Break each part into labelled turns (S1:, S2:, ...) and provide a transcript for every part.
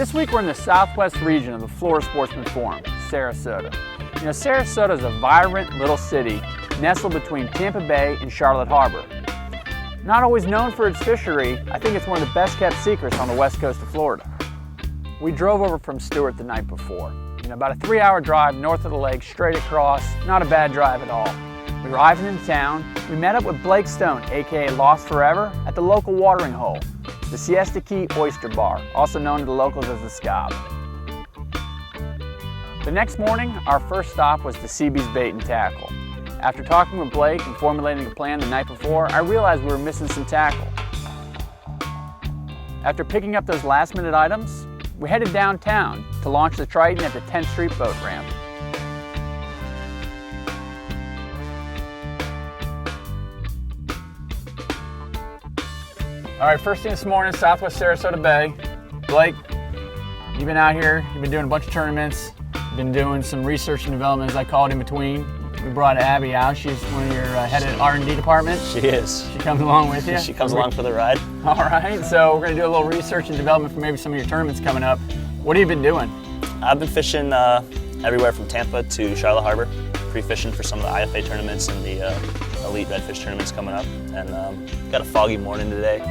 S1: This week we're in the southwest region of the Florida Sportsman Forum, Sarasota. You know, Sarasota is a vibrant little city nestled between Tampa Bay and Charlotte Harbor. Not always known for its fishery, I think it's one of the best kept secrets on the west coast of Florida. We drove over from Stuart the night before. You know, about a 3-hour drive north of the lake, straight across, not a bad drive at all. We arrived into town, we met up with Blake Stone, aka Lost Forever, at the local watering hole, the Siesta Key Oyster Bar, also known to the locals as the Scob. The next morning, our first stop was the Seabees Bait and Tackle. After talking with Blake and formulating a plan the night before, I realized we were missing some tackle. After picking up those last-minute items, we headed downtown to launch the Triton at the 10th Street boat ramp. All right, first thing this morning, Southwest Sarasota Bay. Blake, you've been out here, you've been doing a bunch of tournaments, you've been doing some research and development, as I call it, in between. We brought Abby out. She's one of your head of R&D department.
S2: She is.
S1: She comes along with you?
S2: She comes along for the ride.
S1: All right, so we're gonna do a little research and development for maybe some of your tournaments coming up. What have you been doing?
S2: I've been fishing everywhere from Tampa to Charlotte Harbor, pre-fishing for some of the IFA tournaments and the elite redfish tournaments coming up. And got a foggy morning today.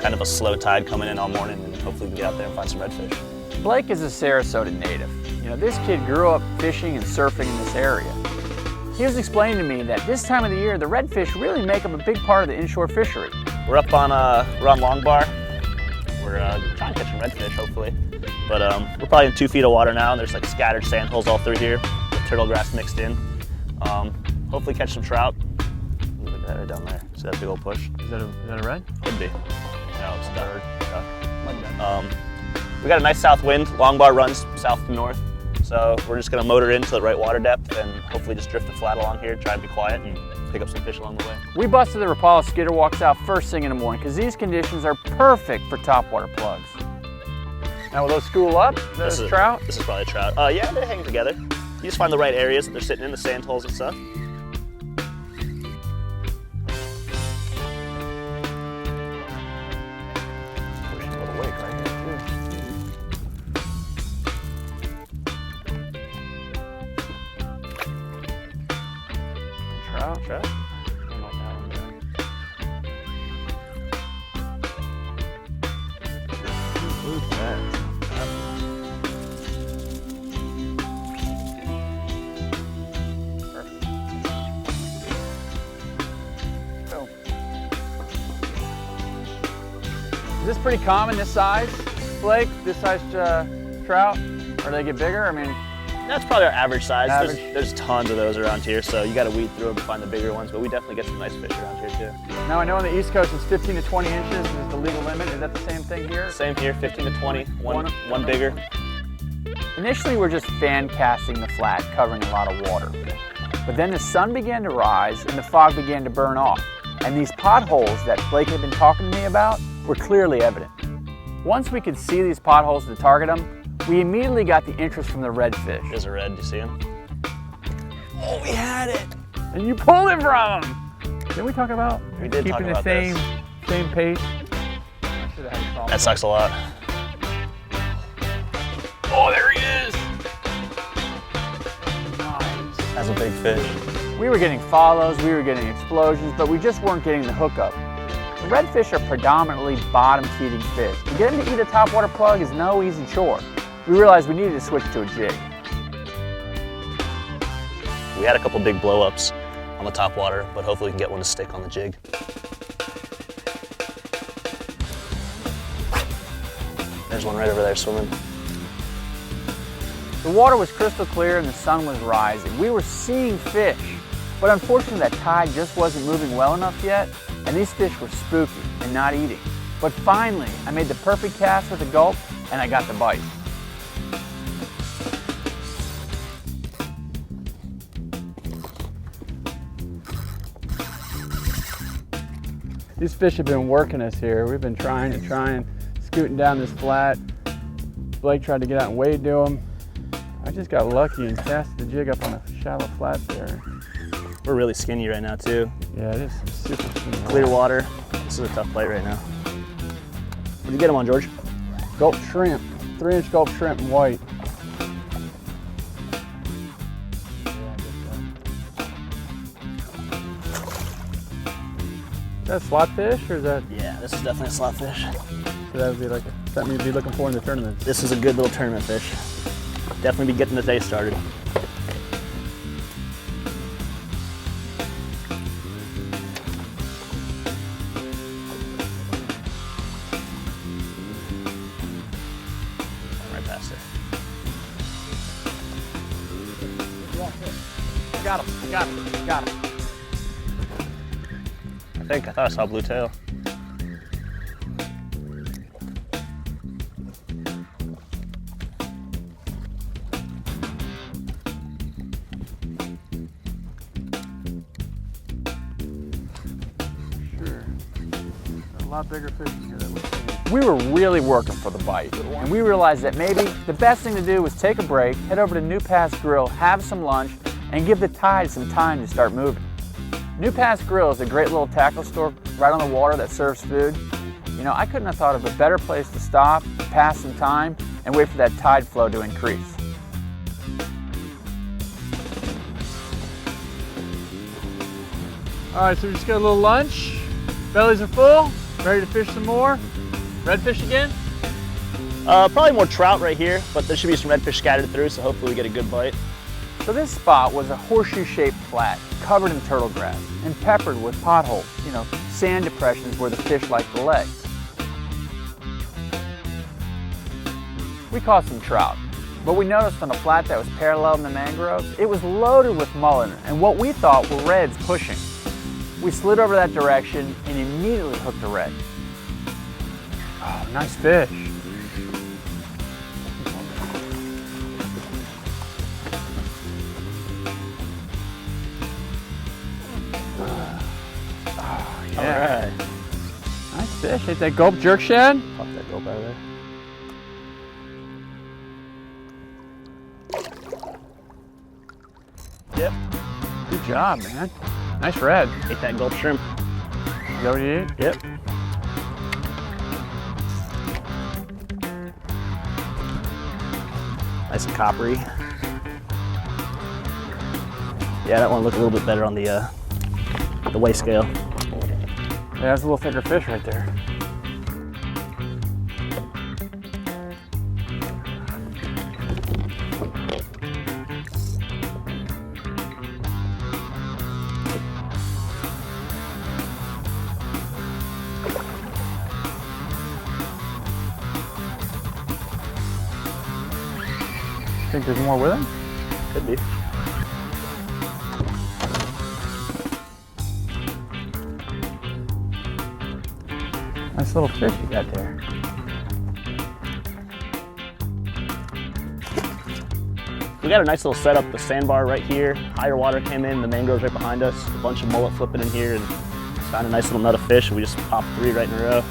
S2: Kind of a slow tide coming in all morning, and hopefully we can get out there and find some redfish.
S1: Blake is a Sarasota native. You know, this kid grew up fishing and surfing in this area. He was explaining to me that this time of the year, the redfish really make up a big part of the inshore fishery.
S2: We're up on Long Bar. We're trying to catch some redfish, hopefully. But we're probably in 2 feet of water now, and there's like scattered sand holes all through here with turtle grass mixed in. Hopefully catch some trout. Look at that right down there. See that big old push?
S1: Is that a red?
S2: Could be. No, it's duck. We got a nice south wind. Long Bar runs south to north. So we're just gonna motor into the right water depth and hopefully just drift the flat along here, try to be quiet and pick up some fish along the way.
S1: We busted the Rapala skidder walks out first thing in the morning because these conditions are perfect for topwater plugs. Now will those school up? Is trout?
S2: This is probably a trout. Yeah, they hang together. You just find the right areas that they're sitting in, the sand holes and stuff.
S1: Trout? Who's that? Perfect. So, is this pretty common, this size, Blake? This size trout? Or do they get bigger? I mean,
S2: that's probably our average size.
S1: Average.
S2: There's tons of those around here, so you got to weed through them to find the bigger ones, but we definitely get some nice fish around here too.
S1: Now I know on the East Coast it's 15 to 20 inches is the legal limit. Is that the same thing here?
S2: Same here, 15 to 20, one bigger.
S1: Initially we're just fan casting the flat, covering a lot of water. But then the sun began to rise and the fog began to burn off. And these potholes that Blake had been talking to me about were clearly evident. Once we could see these potholes to target them, we immediately got the interest from the redfish.
S2: There's a red, do you see him? Oh, we had it!
S1: And you pulled it from him! Didn't we talk about
S2: we did
S1: keeping
S2: talk about
S1: the same pace?
S2: That sucks a lot.
S1: Oh, there he is! Nice.
S2: That's a big fish.
S1: We were getting follows, we were getting explosions, but we just weren't getting the hookup. The redfish are predominantly bottom-feeding fish. To get them to eat a topwater plug is no easy chore. We realized we needed to switch to a jig.
S2: We had a couple big blow-ups on the top water, but hopefully we can get one to stick on the jig. There's one right over there swimming.
S1: The water was crystal clear and the sun was rising. We were seeing fish, but unfortunately that tide just wasn't moving well enough yet, and these fish were spooky and not eating. But finally, I made the perfect cast with a gulp, and I got the bite. These fish have been working us here. We've been trying, scooting down this flat. Blake tried to get out and wade to them. I just got lucky and cast the jig up on a shallow flat there.
S2: We're really skinny right now too.
S1: Yeah, it is super skinny.
S2: Clear water. This is a tough bite right now. What'd you get him on, George?
S1: Gulp shrimp, 3-inch gulp shrimp and white. Is that a slot fish or is that?
S2: Yeah, this is definitely a slot fish.
S1: So that would be like something you'd be looking for in the tournament.
S2: This is a good little tournament fish. Definitely be getting the day started. Right past it.
S1: Got him, got him, got him.
S2: I thought I saw a blue tail.
S1: Sure. A lot bigger fish in here that we've seen. We were really working for the bite, and we realized that maybe the best thing to do was take a break, head over to New Pass Grill, have some lunch, and give the tide some time to start moving. New Pass Grill is a great little tackle store right on the water that serves food. You know, I couldn't have thought of a better place to stop, pass some time, and wait for that tide flow to increase. All right, so we just got a little lunch. Bellies are full, ready to fish some more. Redfish again?
S2: Probably more trout right here, but there should be some redfish scattered through, so hopefully we get a good bite.
S1: So this spot was a horseshoe-shaped flat, covered in turtle grass, and peppered with potholes, you know, sand depressions where the fish like to lay. We caught some trout, but we noticed on a flat that was parallel in the mangroves, it was loaded with mullet and what we thought were reds pushing. We slid over that direction and immediately hooked a red. Oh, nice fish. Yeah.
S2: All right.
S1: Nice fish. Hit that gulp jerk shad.
S2: Pop that gulp out of there. Yep.
S1: Good job, man. Nice red.
S2: Ate that gulp shrimp.
S1: Is that what you ate?
S2: Yep. Nice and coppery. Yeah, that one looked a little bit better on the weigh scale.
S1: Yeah, that's a little thicker fish right there. Think there's more with him?
S2: Could be.
S1: Nice little fish you got there.
S2: We got a nice little setup, the sandbar right here. Higher water came in, the mangroves right behind us. A bunch of mullet flipping in here and found a nice little nut of fish. And we just popped 3 right in a row.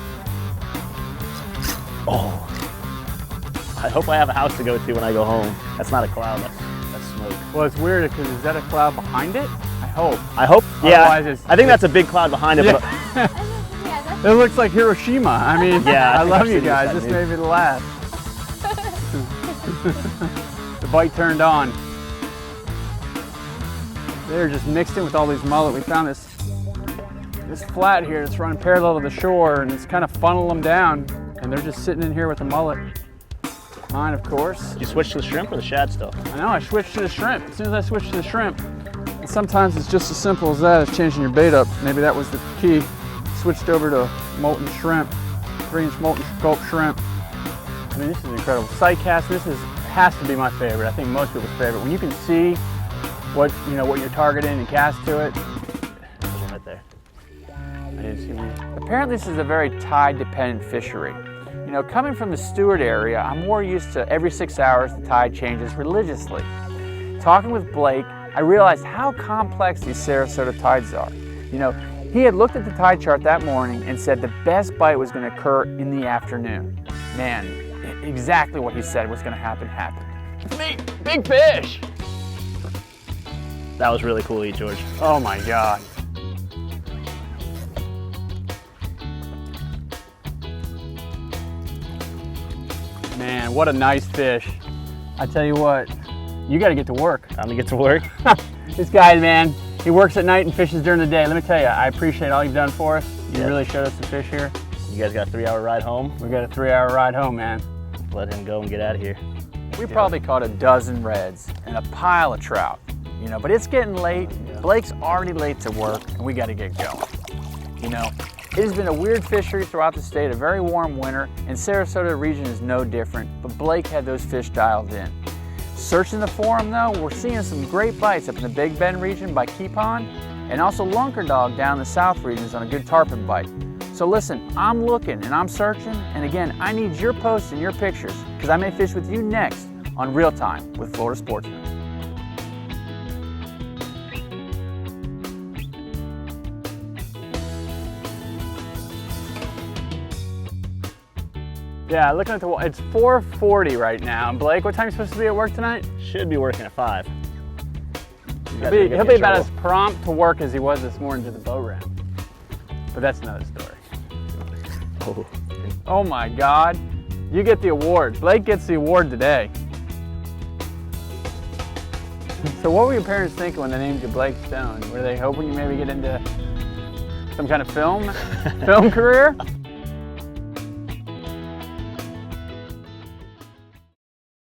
S2: Oh. I hope I have a house to go to when I go home. That's not a cloud, that's smoke.
S1: Well, it's weird because is that a cloud behind it? I hope.
S2: I hope, yeah.
S1: Otherwise
S2: I think that's a big cloud behind it.
S1: Yeah.
S2: But
S1: It looks like Hiroshima. I mean,
S2: yeah,
S1: I love you
S2: I've seen
S1: guys.
S2: this,
S1: This made me laugh. The bite turned on. They're just mixed in with all these mullet. We found this flat here that's running parallel to the shore, and it's kind of funneled them down, and they're just sitting in here with the mullet. Mine, of course.
S2: Did you switch to the shrimp or the shad still?
S1: I know, I switched to the shrimp. As soon as I switched to the shrimp, and sometimes it's just as simple as that, as changing your bait up. Maybe that was the key. Switched over to molten shrimp, 3-inch molten gulp shrimp. I mean, this is incredible. Sight cast, has to be my favorite. I think most people's favorite. When you can see what you're targeting and cast to it.
S2: There's one right there.
S1: I didn't see one. Apparently this is a very tide-dependent fishery. You know, coming from the Stewart area, I'm more used to every 6 hours the tide changes religiously. Talking with Blake, I realized how complex these Sarasota tides are. You know, he had looked at the tide chart that morning and said the best bite was going to occur in the afternoon. Man, exactly what he said was going to happen happened. Big fish!
S2: That was really cool to eat, George.
S1: Oh my God. man. What a nice fish. I tell you what, you got to get to work.
S2: Time to get to work.
S1: This guy, man, he works at night and fishes during the day. Let me tell you, I appreciate all you've done for us. You really showed us the fish here.
S2: You guys got a 3-hour ride home?
S1: We got a 3-hour ride home, man.
S2: Let him go and get out of here.
S1: We probably caught a dozen reds and a pile of trout, you know, but it's getting late. Blake's already late to work and we got to get going. You know, it has been a weird fishery throughout the state, a very warm winter, and Sarasota region is no different, but Blake had those fish dialed in. Searching the forum though, we're seeing some great bites up in the Big Bend region by Key Pond, and also lunker dog down in the south regions on a good tarpon bite. So listen, I'm looking and I'm searching, and again, I need your posts and your pictures, because I may fish with you next on Real Time with Florida Sportsman. Yeah, looking at the wall, it's 4:40 right now. Blake, what time are you supposed to be at work tonight?
S2: Should be working at 5.
S1: He'll be about as prompt to work as he was this morning to the boat ramp. But that's another story. Oh my God, you get the award. Blake gets the award today. So what were your parents thinking when they named you Blake Stone? Were they hoping you maybe get into some kind of film career?